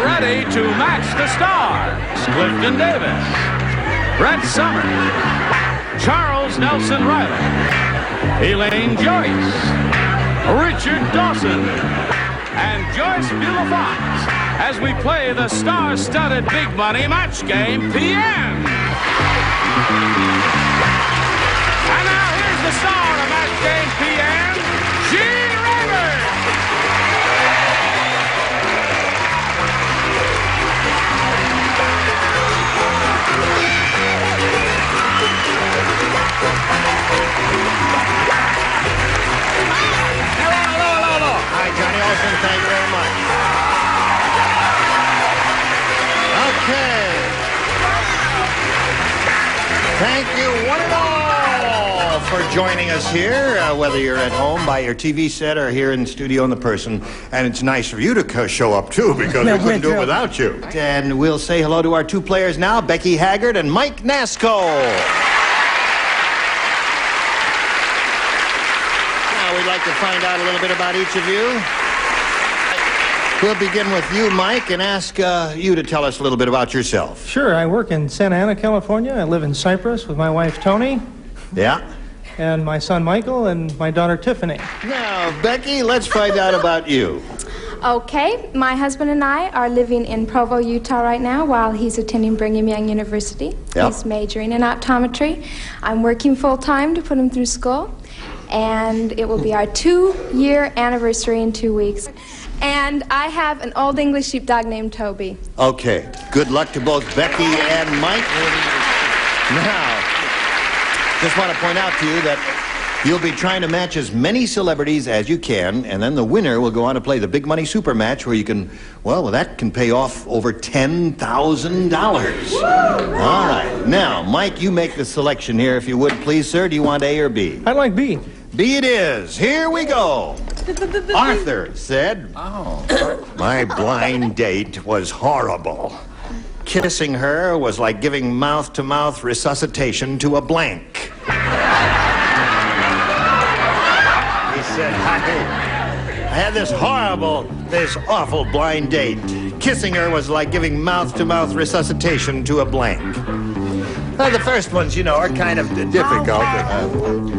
ready to match the stars. Clifton Davis, Brett Summers, Charles Nelson Reilly, Elaine Joyce, Richard Dawson, and Joyce Bulifant as we play the star-studded Big Money Match Game PM. And now here's the star of Match Game PM, Gene Rayburn. Hello. Hi, Johnny Olsen. Thank you very much. Okay. Thank you, one and all, for joining us here, whether you're at home by your TV set or here in the studio in the person. And it's nice for you to show up, too, because we couldn't do it without you. And we'll say hello to our two players now, Becky Haggard and Mike Nasco. Now, we'd like to find out a little bit about each of you. We'll begin with you, Mike, and ask you to tell us a little bit about yourself. Sure. I work in Santa Ana, California. I live in Cyprus with my wife, Tony. Yeah. And my son, Michael, and my daughter, Tiffany. Now, Becky, let's find out about you. Okay. My husband and I are living in Provo, Utah right now while he's attending Brigham Young University. Yep. He's majoring in optometry. I'm working full-time to put him through school. And it will be our 2-year anniversary in 2 weeks. And I have an Old English sheepdog named Toby. Okay. Good luck to both Becky and Mike. Now, just want to point out to you that you'll be trying to match as many celebrities as you can, and then the winner will go on to play the Big Money Super Match where you can, well, that can pay off over $10,000. All right. Now, Mike, you make the selection here, if you would, please, sir. Do you want A or B? I like B. B it is. Here we go. Arthur said, my blind date was horrible. Kissing her was like giving mouth-to-mouth resuscitation to a blank. He said, I had this awful blind date. Kissing her was like giving mouth-to-mouth resuscitation to a blank. Well, the first ones, are kind of difficult.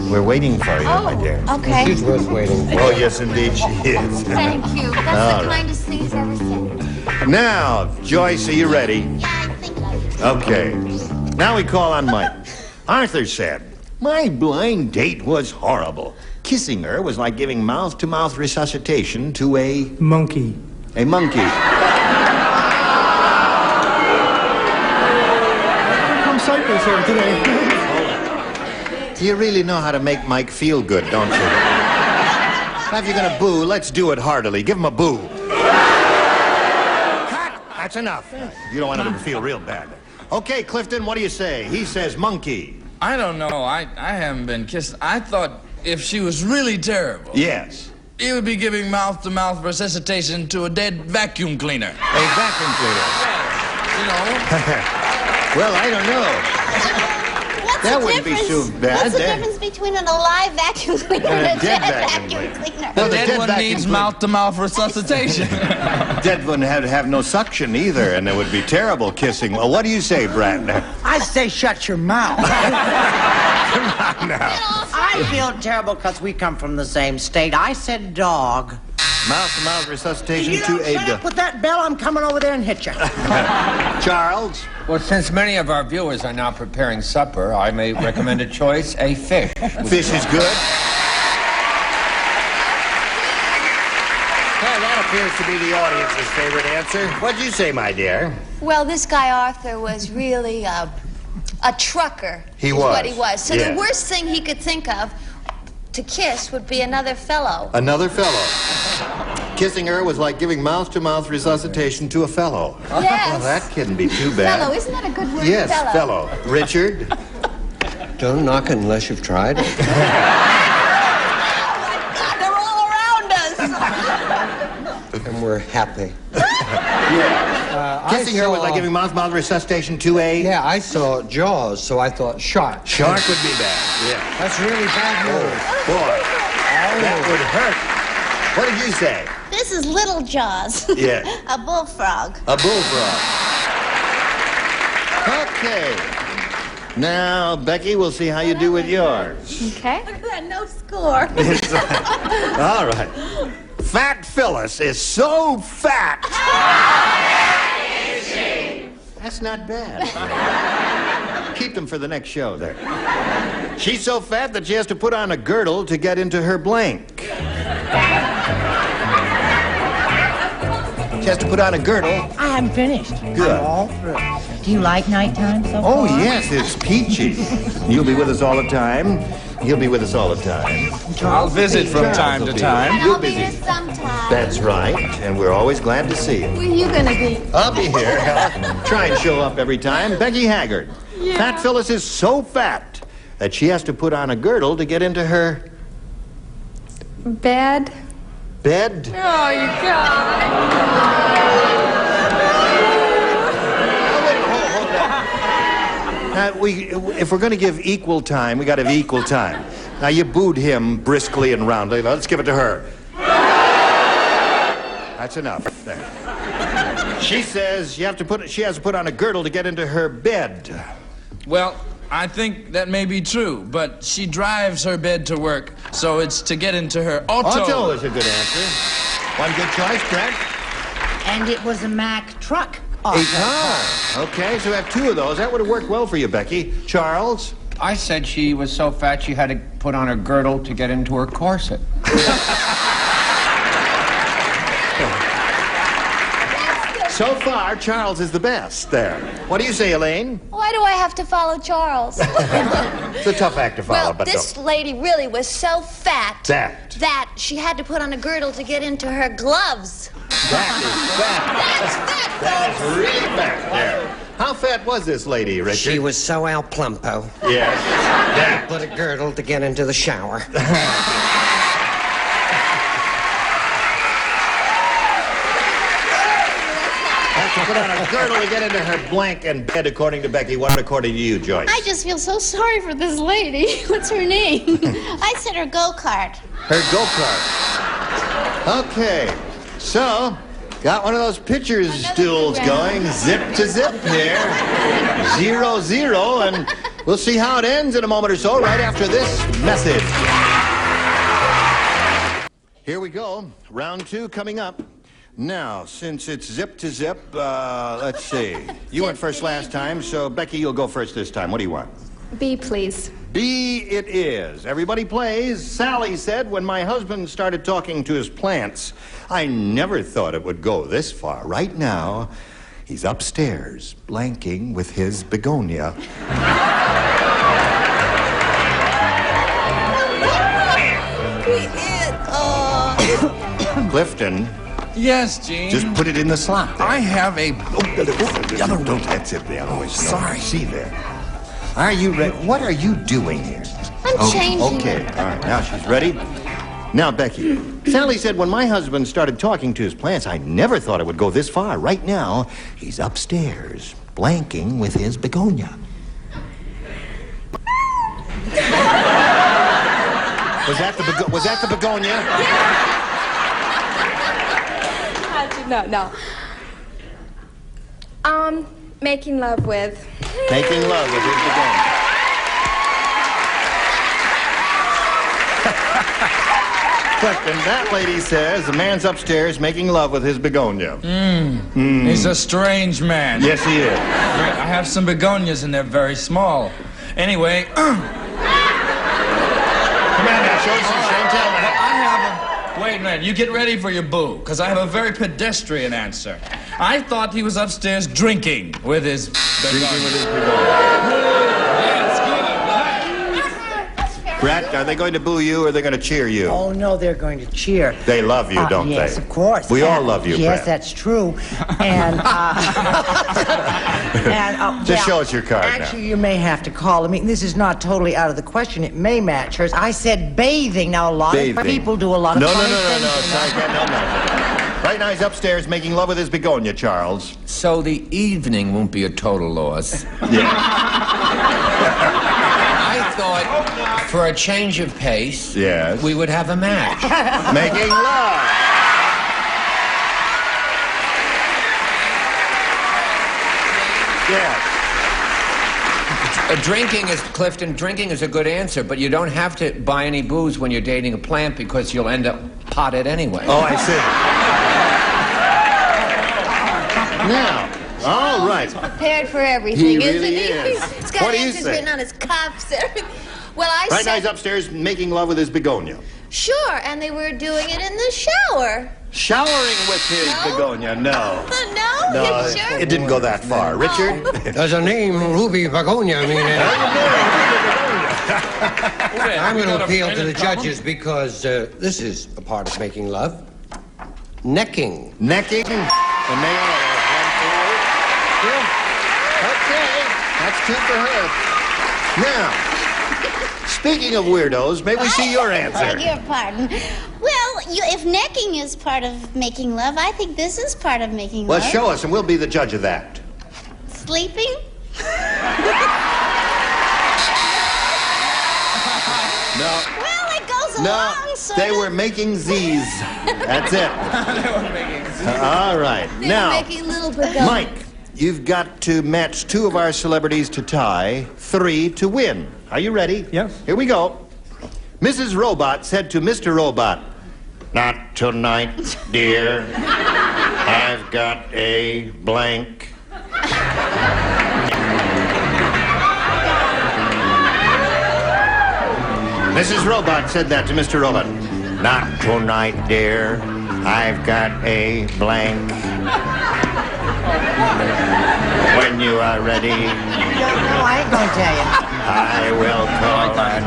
We're waiting for you, my dear. Okay. She's worth waiting for. Oh, yes, indeed, she is. Thank you. That's the kindest thing he's ever said. Now, Joyce, are you ready? Yeah, I think so. Okay. Now we call on Mike. Arthur said, my blind date was horrible. Kissing her was like giving mouth-to-mouth resuscitation to a... Monkey. A monkey. Cyprus here today. You really know how to make Mike feel good, don't you? Now, if you're gonna boo, let's do it heartily. Give him a boo. Cut! That's enough. You don't want him to feel real bad. Okay, Clifton, what do you say? He says monkey. I don't know. I haven't been kissed. I thought if she was really terrible... Yes. He would be giving mouth-to-mouth resuscitation to a dead vacuum cleaner. A vacuum cleaner. Well, I don't know. That wouldn't be so bad. What's the difference between an alive vacuum cleaner and a dead vacuum cleaner? The dead one needs mouth-to-mouth resuscitation. Dead one had to have no suction either, and it would be terrible kissing. Well, what do you say, Brad? I say shut your mouth. Come on now. I feel terrible because we come from the same state. I said dog. Mouth-to-mouth resuscitation You don't shut up with that bell, I'm coming over there and hit you. Charles? Well, since many of our viewers are now preparing supper, I may recommend a choice, a fish. Fish is good. Well, that appears to be the audience's favorite answer. What'd you say, my dear? Well, this guy Arthur was really a trucker. He is was. what he was. So Yeah. the worst thing he could think of to kiss would be another fellow. Another fellow. Kissing her was like giving mouth-to-mouth resuscitation to a fellow. Yes. Well, that couldn't be too bad. Fellow, isn't that a good word? Yes, fellow. Richard? Don't knock unless you've tried. Oh, my God, they're all around us. And we're happy. Kissing her was like giving mouth-to-mouth resuscitation to a... Yeah, I saw Jaws, so I thought shark. Shark would be bad. Yeah. That's really bad news. Boy, that would hurt. What did you say? This is Little Jaws. Yeah. A bullfrog. A bullfrog. Okay. Now, Becky, we'll see how you do with yours. Okay. Look at that, no score. All right. Fat Phyllis is so fat. That's not bad. Keep them for the next show there. She's so fat that she has to put on a girdle to get into her blank. She has to put on a girdle. I haven't finished. Good. I'm all through. Do you like nighttime so Oh, far? yes, it's peachy. You'll be with us all the time. He'll be with us all the time. I'll visit from time to time. I'll be here sometime. That's right, and we're always glad to see you. Where are you gonna be? I'll be here. I'll try and show up every time. Becky Haggard. Yeah. Fat Phyllis is so fat that she has to put on a girdle to get into her Bed. bed. Oh, you God. If we're going to give equal time, we got to have equal time. Now, you booed him briskly and roundly. Let's give it to her. That's enough. There. She says she has to put on a girdle to get into her bed. Well, I think that may be true, but she drives her bed to work, so it's to get into her auto. Auto is a good answer. One good choice, Brett. And it was a Mack truck. Auto. A car. Okay, so we have two of those. That would have worked well for you, Becky. Charles? I said she was so fat she had to put on a girdle to get into her corset. So far, Charles is the best there. What do you say, Elaine? Why do I have to follow Charles? It's a tough act to follow, Well, but this lady really was so fat that she had to put on a girdle to get into her gloves. That is fat. That's fat, That folks. is really fat there. How fat was this lady, Richard? She was so Al Plumpo. Yes. That. Put a girdle to get into the shower. Has to put on a girdle to get into her blank and bed, according to Becky. What according to you, Joyce? I just feel so sorry for this lady. What's her name? I said her go-kart. Her go-kart. Okay. So, got one of those pitcher's stools going. Zip to zip here. 0-0, and we'll see how it ends in a moment or so, right after this message. Here we go. Round two coming up. Now, since it's zip to zip, let's see. You went first last time, so Becky, you'll go first this time. What do you want? B, please. B it is. Everybody plays. Sally said, when my husband started talking to his plants, I never thought it would go this far. Right now, he's upstairs, blanking with his begonia. Clifton. Yes, Gene. Just put it in the slot there. I have a... Don't, that's it the other way. Sorry. See there. Are you ready? What are you doing here? I'm changing Okay, it. all right. Now she's ready. Now, Becky, Sally said when my husband started talking to his plants, I never thought it would go this far. Right now, he's upstairs, blanking with his begonia. Was that the begonia? No. Making love with. Making love with his begonia. Clifton, that lady says the man's upstairs making love with his begonia. He's a strange man. Yes, he is. I have some begonias and they're very small. Anyway, Come on now, show us some chantel. Wait a minute, you get ready for your boo, because I have a very pedestrian answer. I thought he was upstairs drinking with his begonia. Brett, are they going to boo you or are they going to cheer you? Oh, no, they're going to cheer. They love you, don't yes, they? of course. We all love you, Yes, Brett. that's true. And, Just show us your card now. Actually, you may have to call him. I mean, this is not totally out of the question. It may match hers. I said bathing. Now, a lot of people do a lot of funny things. No. Right now he's upstairs making love with his begonia, Charles. So the evening won't be a total loss. Yeah. I thought for a change of pace, Yes. we would have a match. Making love. Yes. Drinking is, Clifton, drinking is a good answer, but you don't have to buy any booze when you're dating a plant because you'll end up potted anyway. Oh, I see. Now, all right. Prepared for everything, He isn't really he? is. He's got What do you answers say? written on his cuffs, everything. Well, I Right now said... he's upstairs making love with his begonia. Sure, and they were doing it in the shower. Showering with his begonia, no. No? You sure? It didn't go that far. Richard? Does a name Ruby Begonia mean I'm going to appeal to the judges because this is a part of making love. Necking. Necking? And they are. Okay, that's two for her. Now, speaking of weirdos, may we see your answer? Beg your pardon. Well, if necking is part of making love, I think this is part of making Well, love. show us, and we'll be the judge of that. Sleeping? No. Well, it goes No, along, sort they of. were making Z's. That's it. They were making All right. They Now, were making little begonia. Mike, you've got to match two of our celebrities to tie, 3 to win. Are you ready? Yes. Here we go. Mrs. Robot said to Mr. Robot, "Not tonight, dear. I've got a blank." Mrs. Robot said that to Mr. Robot. "Not tonight, dear. I've got a blank." When you are ready, No, I ain't gonna tell you. I will call on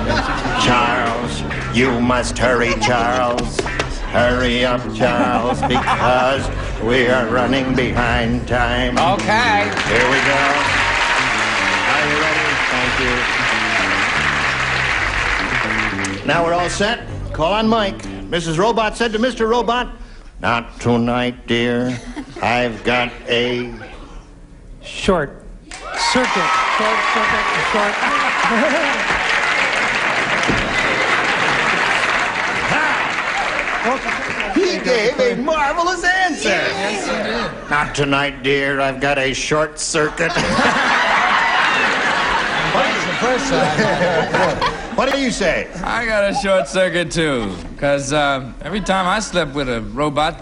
Charles. You must hurry, Charles. Hurry up, Charles, because we are running behind time. Okay. Here we go. Are you ready? Thank you. Now we're all set. Call on Mike. Mrs. Robot said to Mr. Robot, "Not tonight, dear. I've got a..." Short. Circuit. Short, circuit, short. He gave a marvelous answer. Yes, he did. "Not tonight, dear. I've got a short circuit." What do you say? I got a short circuit, too. Because every time I slept with a robot,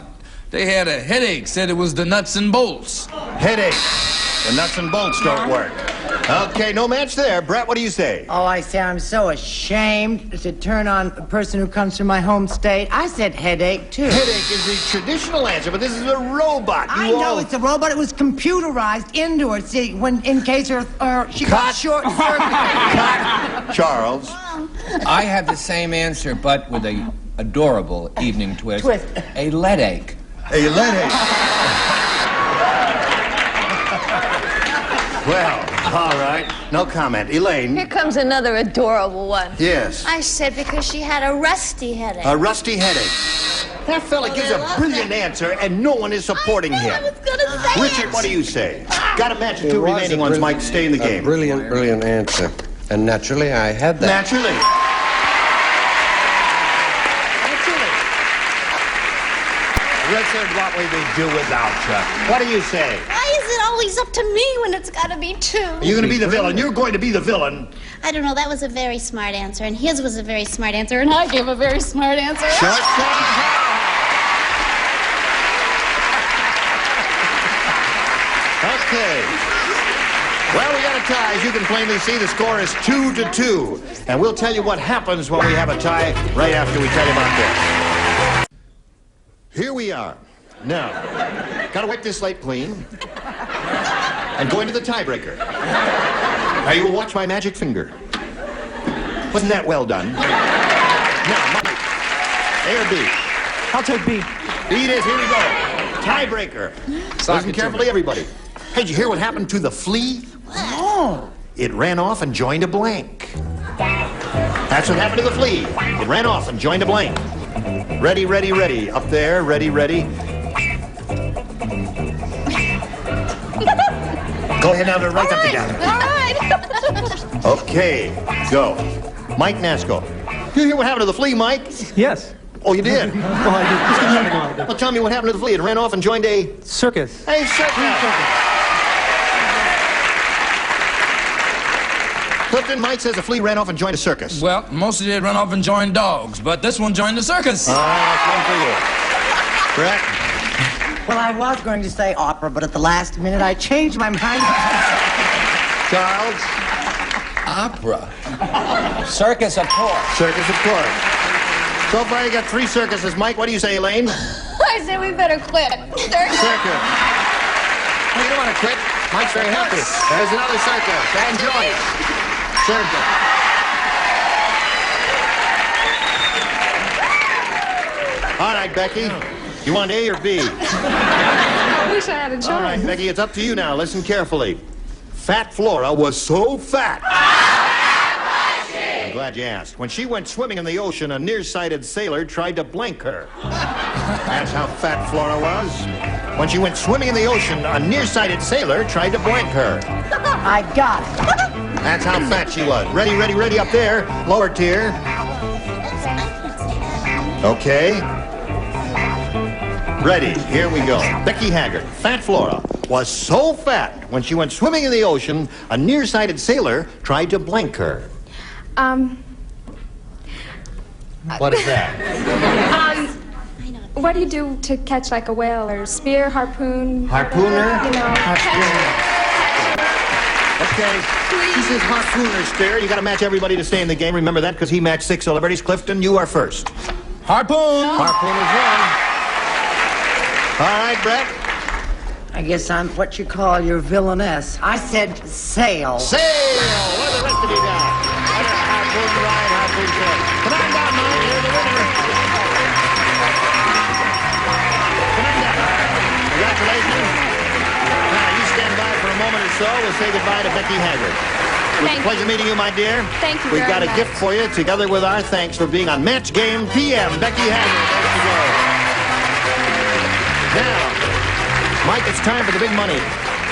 they had a headache, said it was the nuts and bolts. Headache. The nuts and bolts don't work. Okay, no match there. Brett, what do you say? Oh, I say I'm so ashamed to turn on a person who comes from my home state. I said headache, too. Headache is the traditional answer, but this is a robot. I know it's a robot. It was computerized into it. See, in case she got short circuit. Charles. I have the same answer, but with a adorable evening twist. A leadache. A leadache. Well, all right. No comment. Elaine. Here comes another adorable one. Yes. I said because she had a rusty headache. A rusty headache. That fella gives a brilliant answer, and no one is supporting him. I was gonna say Richard, what do you say? Got to match the two remaining ones, Mike. Stay in the game. Brilliant answer. And naturally, I had that. Naturally. Richard, what would we do without you? What do you say? Why is it always up to me when it's got to be two? You're going to be the villain. You're going to be the villain. I don't know. That was a very smart answer, and his was a very smart answer, and I gave a very smart answer. Short Okay. Well, we got a tie. As you can plainly see, the score is 2-2. And we'll tell you what happens when we have a tie right after we tell you about this. Here we are. Now, got to wipe this slate clean and go into the tiebreaker. Now, you will watch my magic finger. Wasn't that well done? Now, Mike, A or B? I'll take B. B it is. Here we go. Tiebreaker. Listen carefully, everybody. Hey, did you hear what happened to the flea? Oh. It ran off and joined a blank. That's what happened to the flea. It ran off and joined a blank. Ready, ready, ready. Up there, ready, ready. Go ahead now to write them together. All right. Okay, go. Mike Nasco. You hear what happened to the flea, Mike? Yes. Oh, you did? Well, I did. Just a minute ago I did. Well, tell me what happened to the flea. It ran off and joined a... Circus. Hey, circus. Clifton, Mike says a flea ran off and joined a circus. Well, most of you run off and join dogs, but this one joined the circus. All right, that's one for you. Correct? Well, I was going to say opera, but at the last minute I changed my mind. Charles? Opera. Circus, of course. Circus, of course. So far, you got 3 circuses. Mike, what do you say, Elaine? I say we better quit. Circus. You don't want to quit. Mike's very happy. There's another circus. And Joyce. Circus. All right, Becky. You want A or B? I wish I had a choice. All right, Becky, it's up to you now. Listen carefully. Fat Flora was so fat. I'm glad you asked. When she went swimming in the ocean, a nearsighted sailor tried to blank her. That's how fat Flora was. When she went swimming in the ocean, a nearsighted sailor tried to blank her. I got it. That's how fat she was. Ready, ready, ready up there. Lower tier. Okay. Ready, here we go. Becky Haggard, Fat Flora, was so fat when she went swimming in the ocean, a nearsighted sailor tried to blank her. What is that? What do you do to catch like a whale or spear, harpoon? Harpooner? You know, Okay. She says harpooner spear. You got to match everybody to stay in the game. Remember that because he matched 6 celebrities. Clifton, you are first. Harpoon. Harpoon is one. All right, Brett. I guess I'm what you call your villainess. I said sail. Sail! What are the rest of you guys? Harpoon ride, harpoon sail. Come on down, Mike. You're the winner. Come on down. Congratulations. Now, you stand by for a moment or so. We'll say goodbye to Becky Haggard. It was a pleasure meeting you, my dear. Thank you We've very got a much. gift for you, together with our thanks for being on Match Game PM. Becky Haggard. There you go. Now, Mike, it's time for the big money.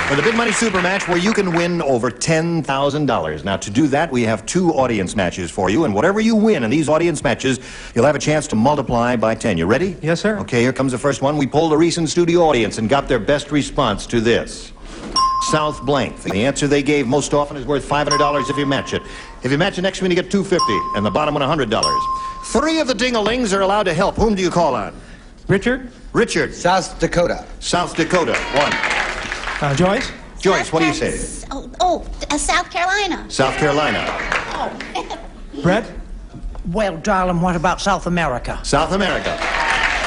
For the big money super match where you can win over $10,000. Now, to do that, we have 2 audience matches for you, and whatever you win in these audience matches, you'll have a chance to multiply by 10. You ready? Yes, sir. Okay, here comes the first one. We polled a recent studio audience and got their best response to this. South blank. The answer they gave most often is worth $500 if you match it. If you match the next one, you get $250, and the bottom one $100. 3 of the ding-a-lings are allowed to help. Whom do you call on? Richard? Richard. South Dakota. South Dakota. 1. Joyce? Joyce, what do you say? South Carolina. South Carolina. Brett? Well, darling, what about South America? South America.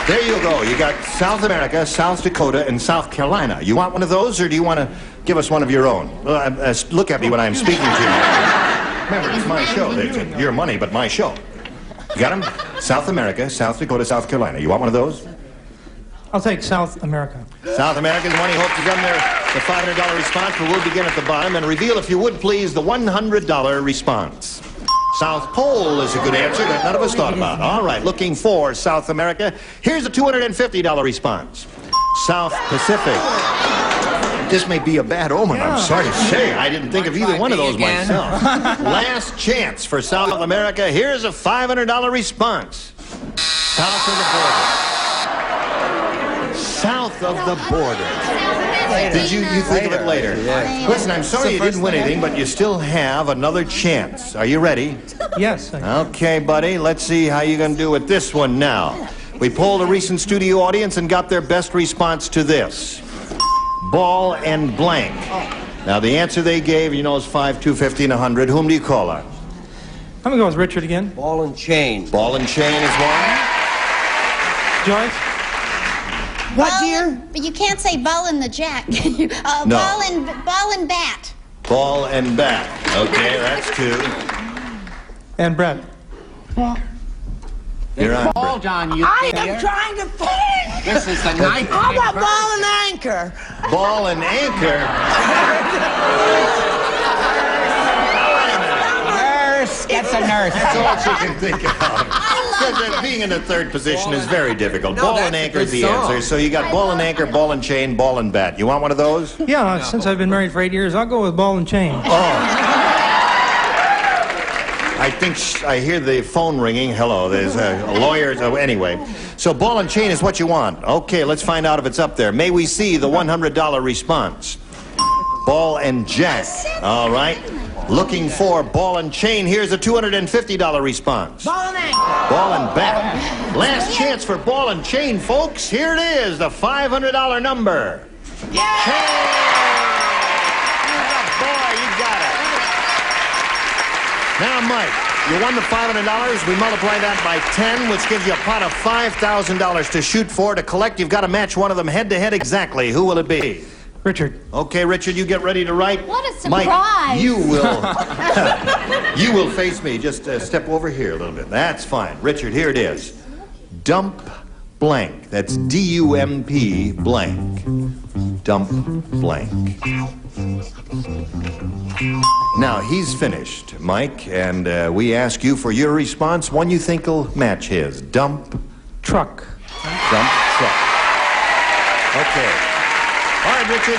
There you go. You got South America, South Dakota, and South Carolina. You want one of those, or do you want to give us one of your own? Look at me when I'm speaking to you. Remember, it's my show. It's your money, but my show. You got them? South America, South Dakota, South Carolina. You want one of those? I'll take South America. South America's money. Hope to come there. The $500 response, but we'll begin at the bottom and reveal, if you would please, the $100 response. South Pole is a good answer that none of us thought about. All right, looking for South America. Here's a $250 response. South Pacific. This may be a bad omen, I'm sorry to say. I didn't think of either one of those myself. Last chance for South America. Here's a $500 response. South of the border. South of the border. Did you think of it later? Yeah. Listen, I'm sorry you didn't win anything, but you still have another chance. Are you ready? Yes. Okay, buddy. Let's see how you're going to do with this one now. We polled a recent studio audience and got their best response to this. Ball and blank. Now, the answer they gave, you know, is 5, 250, and 100. Whom do you call on? I'm going to go with Richard again. Ball and chain. Ball and chain is one. Joyce? What, dear? But you can't say ball and the jack. No. Ball and bat. Ball and bat. Okay, that's 2. And Brett? You're on, Hold Brett. on, you I idiot. am trying to think. This is the night. How about ball and anchor? Ball and anchor. Nurse. Gets a nurse. That's all she can think of. Because being in the third position is very difficult. No, Ball that's and a anchor good is the song. answer. So you got ball and anchor, ball and chain, ball and bat. You want one of those? Yeah, since I've been married for 8 years, I'll go with ball and chain. Oh. I think I hear the phone ringing. Hello, there's a lawyer. Anyway, so ball and chain is what you want. Okay, let's find out if it's up there. May we see the $100 response? Ball and jack. All right. looking for ball and chain. Here's a $250 response. Ball and anchor. Ball and bat. Last chance for ball and chain, folks. Here it is, the $500 number. Yeah! Boy, you got it. Now, Mike, you won the $500. We multiply that by 10, which gives you a pot of $5,000 to shoot for. To collect, you've got to match one of them head-to-head exactly. Who will it be? Richard. Okay, Richard, you get ready to write. What a surprise. Mike, you will, you will face me. Just step over here a little bit. That's fine. Richard, here it is. Dump blank. That's D-U-M-P blank. Dump blank. Now, he's finished, Mike, and we ask you for your response, one you think will match his. Dump Truck. Dump truck. Okay. All right, Richard,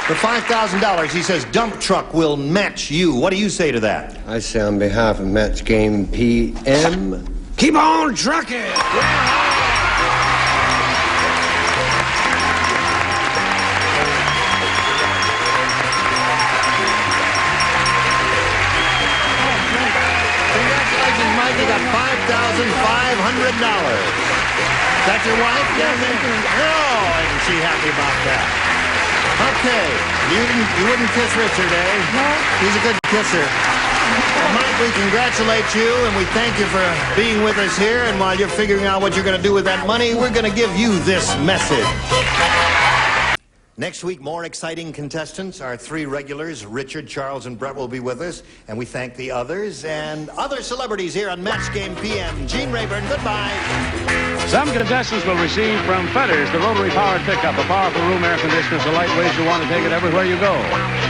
the $5,000, he says dump truck will match you. What do you say to that? I say on behalf of Match Game PM, keep on trucking! Congratulations, Mike. You got $5,500. Is that your wife down there? Oh, isn't she happy about that? Okay, you wouldn't kiss Richard, eh? No. He's a good kisser. Well, Mike, we congratulate you, and we thank you for being with us here. And while you're figuring out what you're going to do with that money, we're going to give you this message. Next week, more exciting contestants. Our three regulars, Richard, Charles, and Brett, will be with us. And we thank the others and other celebrities here on Match Game PM. Gene Rayburn, goodbye. Some contestants will receive from Fetters the rotary-powered pickup, a powerful room air conditioner so lightweight you'll want to take it everywhere you go.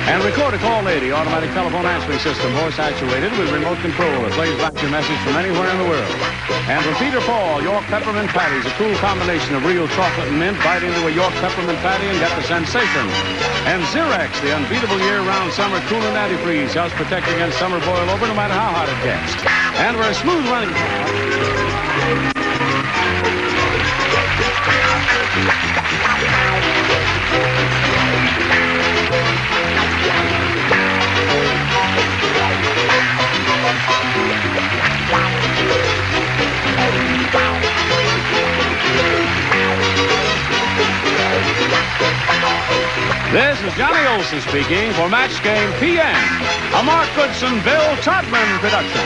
And Record a Call Lady, automatic telephone answering system, voice-actuated with remote control that plays back your message from anywhere in the world. And from Peter Paul, York Peppermint Patties, a cool combination of real chocolate and mint. Bite into a York Peppermint Patty and get the sensation. And Xerex, the unbeatable year-round summer cool and antifreeze, helps protect against summer boil over no matter how hot it gets. And we're a smooth running... This is Johnny Olson speaking for Match Game PM, a Mark Goodson, Bill Todman production.